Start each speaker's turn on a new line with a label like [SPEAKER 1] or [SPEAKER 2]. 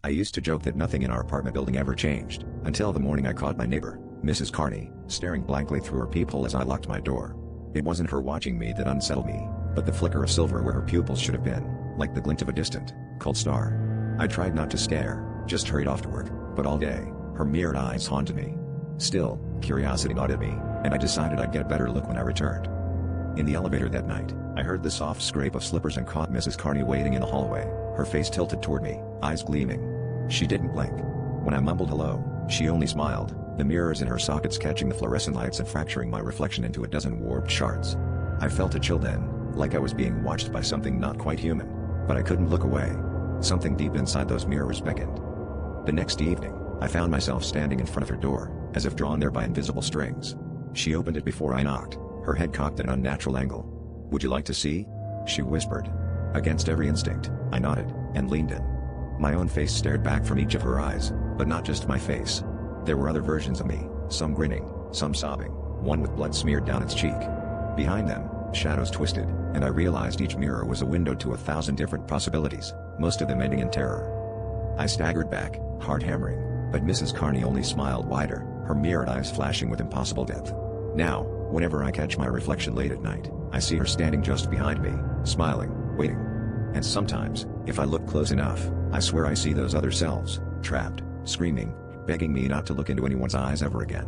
[SPEAKER 1] I used to joke that nothing in our apartment building ever changed, until the morning I caught my neighbor, Mrs. Carney, staring blankly through her peephole as I locked my door. It wasn't her watching me that unsettled me, but the flicker of silver where her pupils should have been, like the glint of a distant, cold star. I tried not to stare, just hurried off to work, but all day, her mirrored eyes haunted me. Still, curiosity gnawed at me, and I decided I'd get a better look when I returned. In the elevator that night, I heard the soft scrape of slippers and caught Mrs. Carney waiting in the hallway, her face tilted toward me, eyes gleaming. She didn't blink. When I mumbled hello, she only smiled, the mirrors in her sockets catching the fluorescent lights and fracturing my reflection into a dozen warped shards. I felt a chill then, like I was being watched by something not quite human, but I couldn't look away. Something deep inside those mirrors beckoned. The next evening, I found myself standing in front of her door, as if drawn there by invisible strings. She opened it before I knocked, her head cocked at an unnatural angle. "Would you like to see?" she whispered. Against every instinct, I nodded, and leaned in. My own face stared back from each of her eyes, but not just my face. There were other versions of me, some grinning, some sobbing, one with blood smeared down its cheek. Behind them, shadows twisted, and I realized each mirror was a window to 1,000 different possibilities, most of them ending in terror. I staggered back, heart hammering, but Mrs. Carney only smiled wider, her mirrored eyes flashing with impossible depth. Now, whenever I catch my reflection late at night, I see her standing just behind me, smiling, waiting. And sometimes, if I look close enough, I swear I see those other selves, trapped, screaming, begging me not to look into anyone's eyes ever again.